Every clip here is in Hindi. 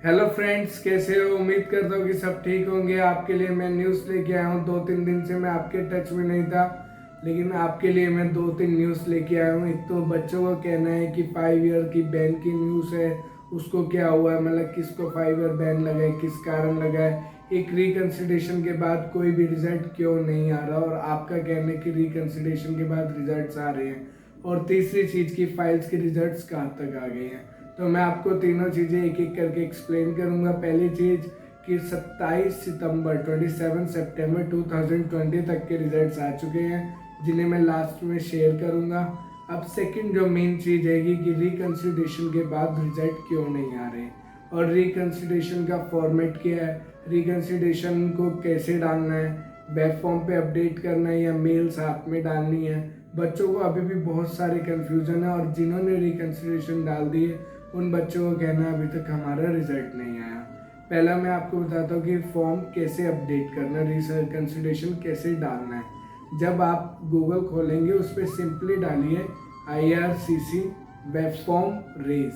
हेलो फ्रेंड्स, कैसे हो? उम्मीद करता हूँ कि सब ठीक होंगे। आपके लिए मैं न्यूज़ लेके आया हूँ। 2-3 दिन से मैं आपके टच में नहीं था, लेकिन आपके लिए मैं 2-3 न्यूज़ लेके आया हूँ। एक तो बच्चों का कहना है कि 5 ईयर की बैन की न्यूज़ है, उसको क्या हुआ है, मतलब किसको 5 ईयर बैन लगा है, किस कारण लगा है, एक रिकन्सिडरेशन के बाद कोई भी रिजल्ट क्यों नहीं आ रहा, और आपका कहना है कि रिकन्सिडरेशन के बाद रिजल्ट्स आ रहे हैं, और तीसरी चीज़ की फाइल्स के रिजल्ट्स कहाँ तक आ गए हैं। तो मैं आपको तीनों चीज़ें एक एक करके एक्सप्लेन करूंगा। पहली चीज़ कि 27 सितंबर 2020 तक के रिजल्ट्स आ चुके हैं, जिन्हें मैं लास्ट में शेयर करूंगा। अब सेकंड जो मेन चीज़ है कि रिकन्सिडरेशन के बाद रिजल्ट क्यों नहीं आ रहे, और रिकन्सिडरेशन का फॉर्मेट क्या है, रिकन्सिडरेशन को कैसे डालना है, वेब फॉर्म पे अपडेट करना है या मेल साथ में डालनी है। बच्चों को अभी भी बहुत सारे कन्फ्यूज़न है, और जिन्होंने रिकन्सिडरेशन डाल दी है उन बच्चों का कहना है अभी तक हमारा रिजल्ट नहीं आया। पहला मैं आपको बताता हूँ कि फॉर्म कैसे अपडेट करना, रिकन्सिडरेशन कैसे डालना है। जब आप गूगल खोलेंगे उस पर सिंपली डालिए IRCC वेब फॉर्म रेज।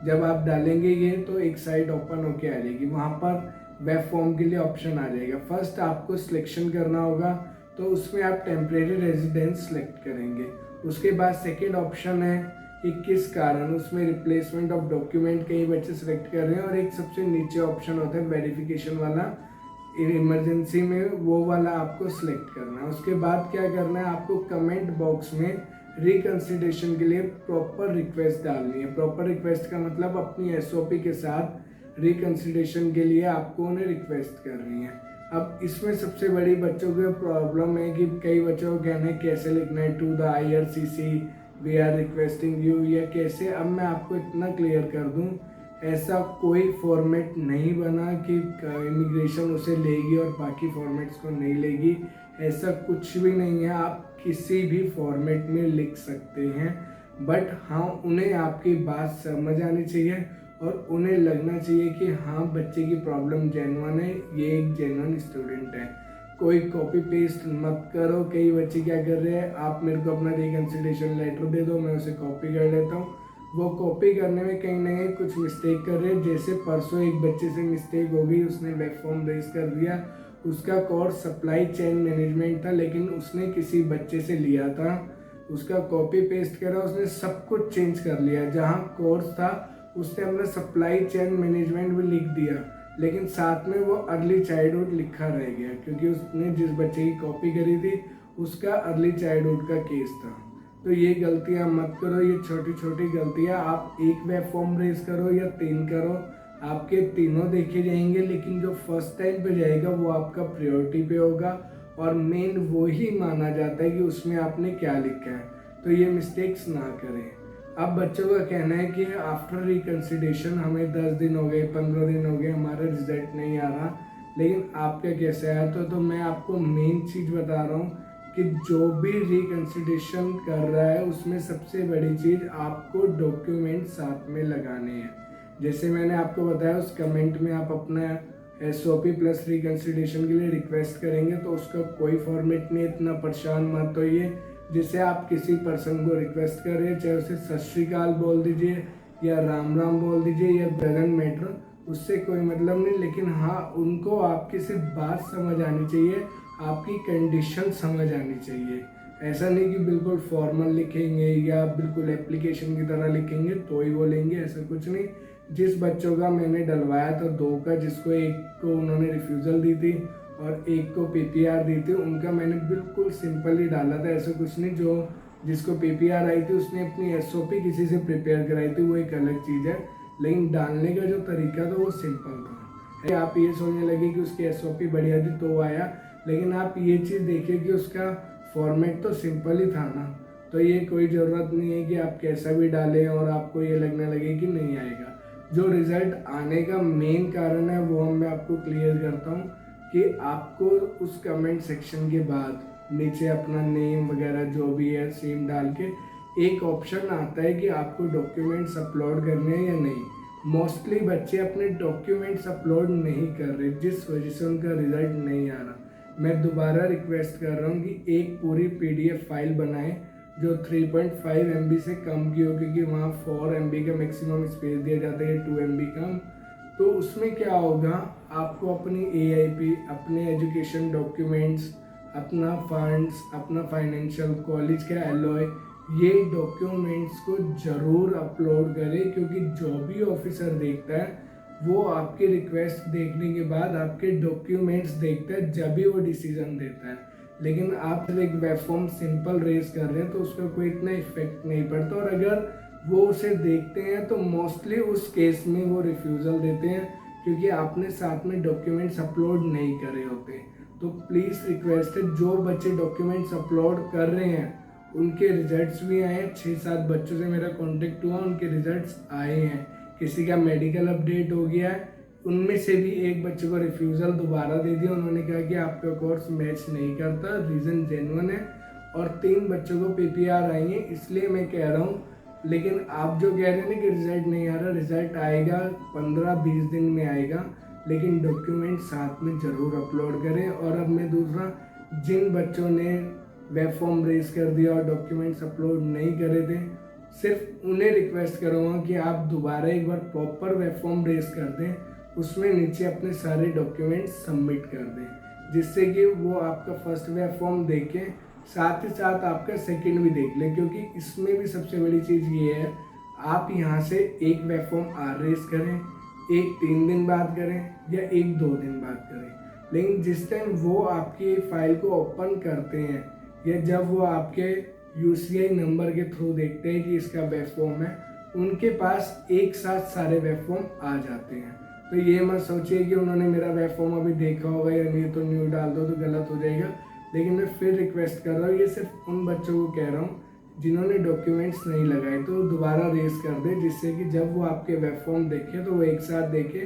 जब आप डालेंगे ये तो एक साइट ओपन होके आ जाएगी, वहाँ पर वेब फॉर्म के लिए ऑप्शन आ जाएगा। फर्स्ट आपको सिलेक्शन करना होगा, तो उसमें आप टेम्परेरी रेजिडेंस सेलेक्ट करेंगे। उसके बाद सेकेंड ऑप्शन है कि किस कारण, उसमें रिप्लेसमेंट ऑफ डॉक्यूमेंट कई बच्चे सेलेक्ट कर रहे हैं, और एक सबसे नीचे ऑप्शन होता है वेरिफिकेशन वाला, इमरजेंसी में वो वाला आपको सिलेक्ट करना है। उसके बाद क्या करना है, आपको कमेंट बॉक्स में रिकन्सिडरेशन के लिए प्रॉपर रिक्वेस्ट डालनी है। प्रॉपर रिक्वेस्ट का मतलब अपनी SOP के साथ रिकन्सिडरेशन के लिए आपको उन्हें रिक्वेस्ट करनी है। अब इसमें सबसे बड़ी बच्चों की प्रॉब्लम है कि कई बच्चों को कहना है कैसे लिखना है, to the IRCC we are requesting you, या कैसे। अब मैं आपको इतना क्लियर कर दूं, ऐसा कोई फॉर्मेट नहीं बना कि इमिग्रेशन उसे लेगी और बाकी फॉर्मेट्स को नहीं लेगी। ऐसा कुछ भी नहीं है, आप किसी भी फॉर्मेट में लिख सकते हैं, बट हाँ उन्हें आपकी बात समझ आनी चाहिए, और उन्हें लगना चाहिए कि हाँ बच्चे की प्रॉब्लम जेन्युइन है, ये एक जेन्युइन स्टूडेंट है। कोई कॉपी पेस्ट मत करो। कई बच्चे क्या कर रहे हैं, आप मेरे को अपना रिकन्सिडरेशन लेटर दे दो, मैं उसे कॉपी कर लेता हूँ। वो कॉपी करने में कहीं ना कहीं कुछ मिस्टेक कर रहे हैं। जैसे परसों एक बच्चे से मिस्टेक हो गई, उसने वेब फॉर्म रेज कर दिया, उसका कोर्स सप्लाई चेन मैनेजमेंट था, लेकिन उसने किसी बच्चे से लिया था, उसका कॉपी पेस्ट करा, उसने सब कुछ चेंज कर लिया। जहाँ कोर्स था उसने अपना सप्लाई चेन मैनेजमेंट भी लिख दिया, लेकिन साथ में वो अर्ली चाइल्डहुड लिखा रह गया, क्योंकि उसने जिस बच्चे की कॉपी करी थी उसका अर्ली चाइल्डहुड का केस था। तो ये गलतियां मत करो, ये छोटी छोटी गलतियां। आप एक वेब फॉर्म रेज करो या 3 करो, आपके तीनों देखे जाएंगे, लेकिन जो फर्स्ट टाइम पे जाएगा वो आपका प्रायोरिटी पे होगा, और मेन वो ही माना जाता है कि उसमें आपने क्या लिखा है। तो ये मिस्टेक्स ना करें। अब बच्चों का कहना है कि आफ्टर रिकन्सिडरेशन हमें 10 दिन हो गए, 15 दिन हो गए, हमारा रिजल्ट नहीं आ रहा, लेकिन आपका कैसा है। तो मैं आपको मेन चीज़ बता रहा हूँ कि जो भी रिकन्सिडरेशन कर रहा है उसमें सबसे बड़ी चीज़ आपको डॉक्यूमेंट साथ में लगाने हैं। जैसे मैंने आपको बताया, उस कमेंट में आप अपना SOP प्लस रिकन्सिडरेशन के लिए रिक्वेस्ट करेंगे, तो उसका कोई फॉर्मेट नहीं, इतना परेशान मत होइए। जिससे आप किसी पर्सन को रिक्वेस्ट कर रहे हैं, चाहे उसे सत श्री अकाल बोल दीजिए या राम राम बोल दीजिए, या डजंट मैटर, उससे कोई मतलब नहीं। लेकिन हाँ, उनको आपकी सिर्फ बात समझ आनी चाहिए, आपकी कंडीशन समझ आनी चाहिए। ऐसा नहीं कि बिल्कुल फॉर्मल लिखेंगे या बिल्कुल एप्लीकेशन की तरह लिखेंगे तो ही बोलेंगे, ऐसा कुछ नहीं। जिस बच्चों का मैंने डलवाया था 2 का, जिसको एक को उन्होंने रिफ्यूज़ल दी थी और एक को PPR दी थी, उनका मैंने बिल्कुल सिंपल ही डाला था, ऐसा कुछ नहीं। जो जिसको PPR आई थी उसने अपनी SOP किसी से प्रिपेयर कराई थी, वो एक अलग चीज़ है, लेकिन डालने का जो तरीका था वो सिंपल था। आप ये सोचने लगे कि उसकी SOP बढ़िया थी तो आया, लेकिन आप ये चीज़ देखिए कि उसका फॉर्मेट तो सिंपल ही था ना। तो ये कोई ज़रूरत नहीं है कि आप कैसा भी डालें और आपको ये लगने लगे कि नहीं आएगा। जो रिज़ल्ट आने का मेन कारण है वो मैं आपको क्लियर करता हूँ कि आपको उस कमेंट सेक्शन के बाद नीचे अपना नेम वगैरह जो भी है सेम डाल के एक ऑप्शन आता है कि आपको डॉक्यूमेंट्स अपलोड करने हैं या नहीं। मोस्टली बच्चे अपने डॉक्यूमेंट्स अपलोड नहीं कर रहे, जिस वजह से उनका रिजल्ट नहीं आ रहा। मैं दोबारा रिक्वेस्ट कर रहा हूँ कि एक पूरी PDF फाइल बनाएं जो 3.5 MB से कम की हो, क्योंकि वहाँ 4 MB का मैक्सिमम स्पेस दिया जाता है, 2 MB कम। तो उसमें क्या होगा, आपको अपनी AIP, अपने एजुकेशन डॉक्यूमेंट्स, अपना फंड्स, अपना फाइनेंशियल, कॉलेज का एलॉय, ये डॉक्यूमेंट्स को ज़रूर अपलोड करें, क्योंकि जो भी ऑफिसर देखता है वो आपकी रिक्वेस्ट देखने के बाद आपके डॉक्यूमेंट्स देखता है, जब भी वो डिसीजन देता है। लेकिन आप एक वेब फॉर्म सिंपल रेज कर रहे हैं तो उसका कोई इतना इफेक्ट नहीं पड़ता, और अगर वो उसे देखते हैं तो मोस्टली उस केस में वो रिफ्यूज़ल देते हैं, क्योंकि आपने साथ में डॉक्यूमेंट्स अपलोड नहीं करे होते। तो प्लीज़ रिक्वेस्ट है, जो बच्चे डॉक्यूमेंट्स अपलोड कर रहे हैं उनके रिजल्ट्स भी आए हैं। 6-7 बच्चों से मेरा कांटेक्ट हुआ, उनके रिजल्ट्स आए हैं। किसी का मेडिकल अपडेट हो गया है, उनमें से भी एक बच्चे को रिफ्यूज़ल दोबारा दे दिया। उन्होंने कहा कि आपका कोर्स मैच नहीं करता, रीज़न जेन्युइन है। और 3 बच्चों को PPR आई है। इसलिए मैं कह रहा हूँ, लेकिन आप जो कह रहे हैं ना कि रिजल्ट नहीं आ रहा, रिजल्ट आएगा 15-20 दिन में आएगा, लेकिन डॉक्यूमेंट साथ में ज़रूर अपलोड करें। और अब मैं दूसरा, जिन बच्चों ने वेब फॉर्म रेज कर दिया और डॉक्यूमेंट्स अपलोड नहीं करे थे, सिर्फ उन्हें रिक्वेस्ट करूँगा कि आप दोबारा एक बार प्रॉपर वेब फॉर्म रेज कर दें, उसमें नीचे अपने सारे डॉक्यूमेंट्स सबमिट कर दें, जिससे कि वो आपका फर्स्ट वेब फॉर्म देखें, साथ ही साथ आपका सेकंड भी देख लें। क्योंकि इसमें भी सबसे बड़ी चीज़ ये है, आप यहाँ से एक वेब फॉर्म रेज करें, एक 3 दिन बाद करें या एक 2 दिन बाद करें, लेकिन जिस टाइम वो आपकी फाइल को ओपन करते हैं या जब वो आपके UCI नंबर के थ्रू देखते हैं कि इसका वेब फॉर्म है, उनके पास एक साथ सारे वेब फॉर्म आ जाते हैं। तो ये मत सोचिए कि उन्होंने मेरा वेब फॉर्म अभी देखा होगा या नहीं तो न्यू डाल दो तो गलत हो जाएगा। लेकिन मैं फिर रिक्वेस्ट कर रहा हूँ, ये सिर्फ उन बच्चों को कह रहा हूँ जिन्होंने डॉक्यूमेंट्स नहीं लगाए, तो दोबारा रेज कर दे, जिससे कि जब वो आपके वेब फॉर्म देखे तो वो एक साथ देखे,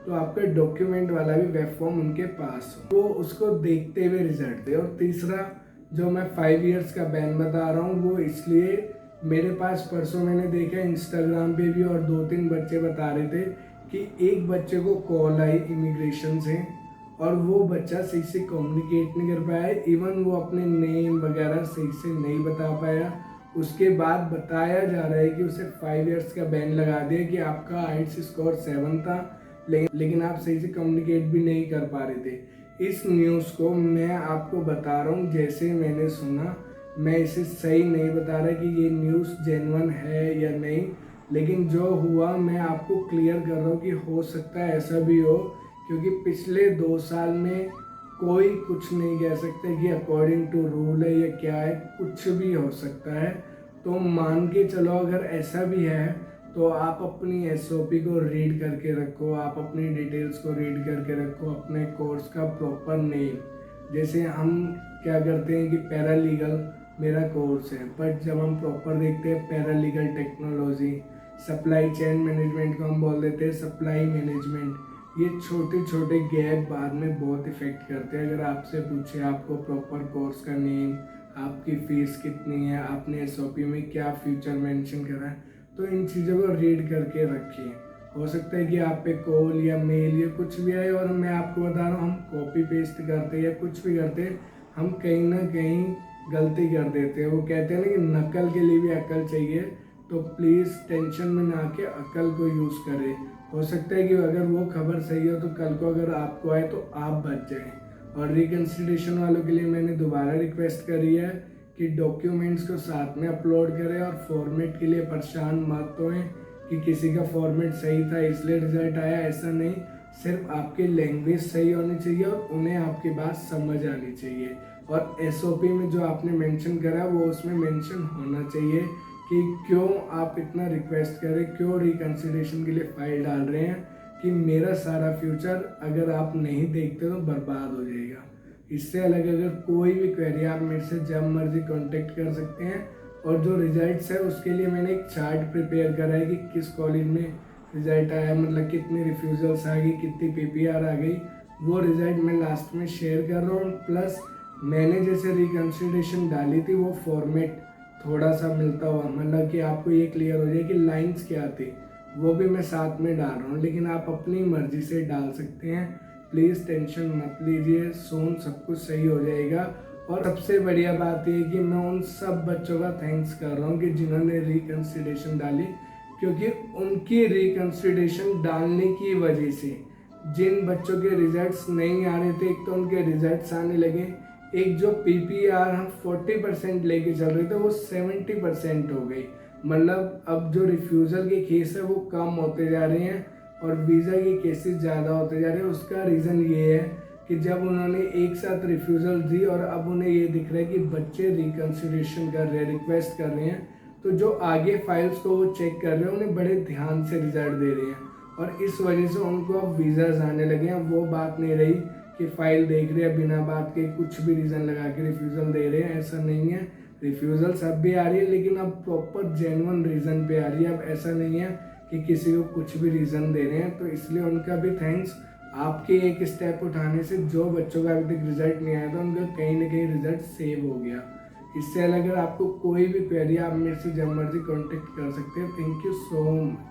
तो आपका डॉक्यूमेंट वाला भी वेब फॉर्म उनके पास हो, वो उसको देखते हुए रिजल्ट दे। और तीसरा, जो मैं 5 इयर्स का बैन बता रहा हूँ, वो इसलिए, मेरे पास परसों मैंने देखा इंस्टाग्राम पे भी, और 2-3 बच्चे बता रहे थे कि एक बच्चे को कॉल आई इमिग्रेशन से और वो बच्चा सही से कम्युनिकेट नहीं कर पाया, इवन वो अपने नेम वगैरह सही से नहीं बता पाया। उसके बाद बताया जा रहा है कि उसे 5 इयर्स का बैन लगा दिया कि आपका IELTS स्कोर 7 था, लेकिन आप सही से कम्युनिकेट भी नहीं कर पा रहे थे। इस न्यूज़ को मैं आपको बता रहा हूँ जैसे मैंने सुना, मैं इसे सही नहीं बता रहा कि ये न्यूज़ जेन्युइन है या नहीं, लेकिन जो हुआ मैं आपको क्लियर कर रहा हूँ कि हो सकता है ऐसा भी हो, क्योंकि पिछले 2 साल में कोई कुछ नहीं कह सकता कि अकॉर्डिंग टू रूल है या क्या है, कुछ भी हो सकता है। तो मान के चलो अगर ऐसा भी है तो आप अपनी SOP को रीड करके रखो, आप अपनी डिटेल्स को रीड करके रखो, अपने कोर्स का प्रॉपर नेम। जैसे हम क्या करते हैं कि पैरालीगल मेरा कोर्स है, बट जब हम प्रॉपर देखते हैं paralegal technology, supply chain management को हम बोल देते हैं सप्लाई मैनेजमेंट। ये छोटे छोटे गैप बाद में बहुत इफेक्ट करते हैं। अगर आपसे पूछे आपको प्रॉपर कोर्स का नेम, आपकी फीस कितनी है, आपने SOP में क्या फ्यूचर मेंशन करा है, तो इन चीज़ों को रीड करके रखिए। हो सकता है कि आप पे कॉल या मेल या कुछ भी आए, और मैं आपको बता रहा हूँ, हम कॉपी पेस्ट करते या कुछ भी करते, हम कहीं ना कहीं गलती कर देते हैं। वो कहते हैं ना कि नकल के लिए भी अकल चाहिए, तो प्लीज़ टेंशन में ना आके अकल को यूज़ करें। हो सकता है कि अगर वो खबर सही हो तो कल को अगर आपको आए तो आप बच जाएं। और रिकन्सिलेशन वालों के लिए मैंने दोबारा रिक्वेस्ट करी है कि डॉक्यूमेंट्स को साथ में अपलोड करें, और फॉर्मेट के लिए परेशान मत होएं कि किसी का फॉर्मेट सही था इसलिए रिजल्ट आया, ऐसा नहीं। सिर्फ आपकी लैंग्वेज सही होनी चाहिए और उन्हें आपकी बात समझ आनी चाहिए। और SOP में जो आपने मेंशन करा वो उसमें मेंशन होना चाहिए कि क्यों आप इतना रिक्वेस्ट करें, क्यों रिकन्सिलेशन के लिए फाइल डाल रहे हैं, कि मेरा सारा फ्यूचर अगर आप नहीं देखते तो बर्बाद हो जाएगा। इससे अलग अगर कोई भी क्वेरी आप मेरे से जब मर्जी कांटेक्ट कर सकते हैं। और जो रिजल्ट्स है उसके लिए मैंने एक चार्ट प्रिपेयर करा है कि किस कॉलेज में रिजल्ट आया, मतलब कितनी रिफ्यूज़ल्स आ गई, कितनी PPR आ गई, वो रिजल्ट मैं लास्ट में शेयर कर रहा हूँ। प्लस मैंने जैसे रिकन्सिलेशन डाली थी वो फॉर्मेट थोड़ा सा मिलता हुआ, मतलब कि आपको ये क्लियर हो जाए कि लाइन्स क्या थी, वो भी मैं साथ में डाल रहा हूँ। लेकिन आप अपनी मर्जी से डाल सकते हैं, प्लीज़ टेंशन मत लीजिए, सोन सब कुछ सही हो जाएगा। और सबसे बढ़िया बात ये है कि मैं उन सब बच्चों का थैंक्स कर रहा हूँ कि जिन्होंने रिकन्सिलेशन डाली, क्योंकि उनकी रिकंसिडरेशन डालने की वजह से जिन बच्चों के रिजल्ट्स नहीं आ रहे थे, एक तो उनके रिजल्ट्स आने लगे, एक जो PPR हम 40% लेके चल रहे थे वो 70% हो गई। मतलब अब जो रिफ्यूज़ल के केस है वो कम होते जा रहे हैं और वीज़ा के केसेस ज़्यादा होते जा रहे हैं। उसका रीज़न ये है कि जब उन्होंने एक साथ रिफ्यूज़ल दी और अब उन्हें ये दिख रहा है कि बच्चे रिकंसिडरेशन कर रहे हैं, रिक्वेस्ट कर रहे हैं, तो जो आगे फाइल्स को वो चेक कर रहे हैं उन्हें बड़े ध्यान से रिजल्ट दे रहे हैं और इस वजह से उनको अब वीज़ाज आने लगे हैं। वो बात नहीं रही कि फ़ाइल देख रहे हैं बिना बात के कुछ भी रीज़न लगा के रिफ्यूज़ल दे रहे हैं, ऐसा नहीं है। रिफ्यूज़ल सब भी आ रही है लेकिन अब प्रॉपर जेन्युइन रीज़न पे आ रही है। अब ऐसा नहीं है कि किसी को कुछ भी रीज़न दे रहे हैं, तो इसलिए उनका भी थैंक्स। आपके एक स्टेप उठाने से जो बच्चों का अभी तक रिजल्ट नहीं आया था उनका कहीं ना कहीं रिजल्ट सेव हो गया। इससे अलग अगर आपको कोई भी क्वेरी आप मेरे से जब मर्जी कॉन्टेक्ट कर सकते हैं। Thank you so much.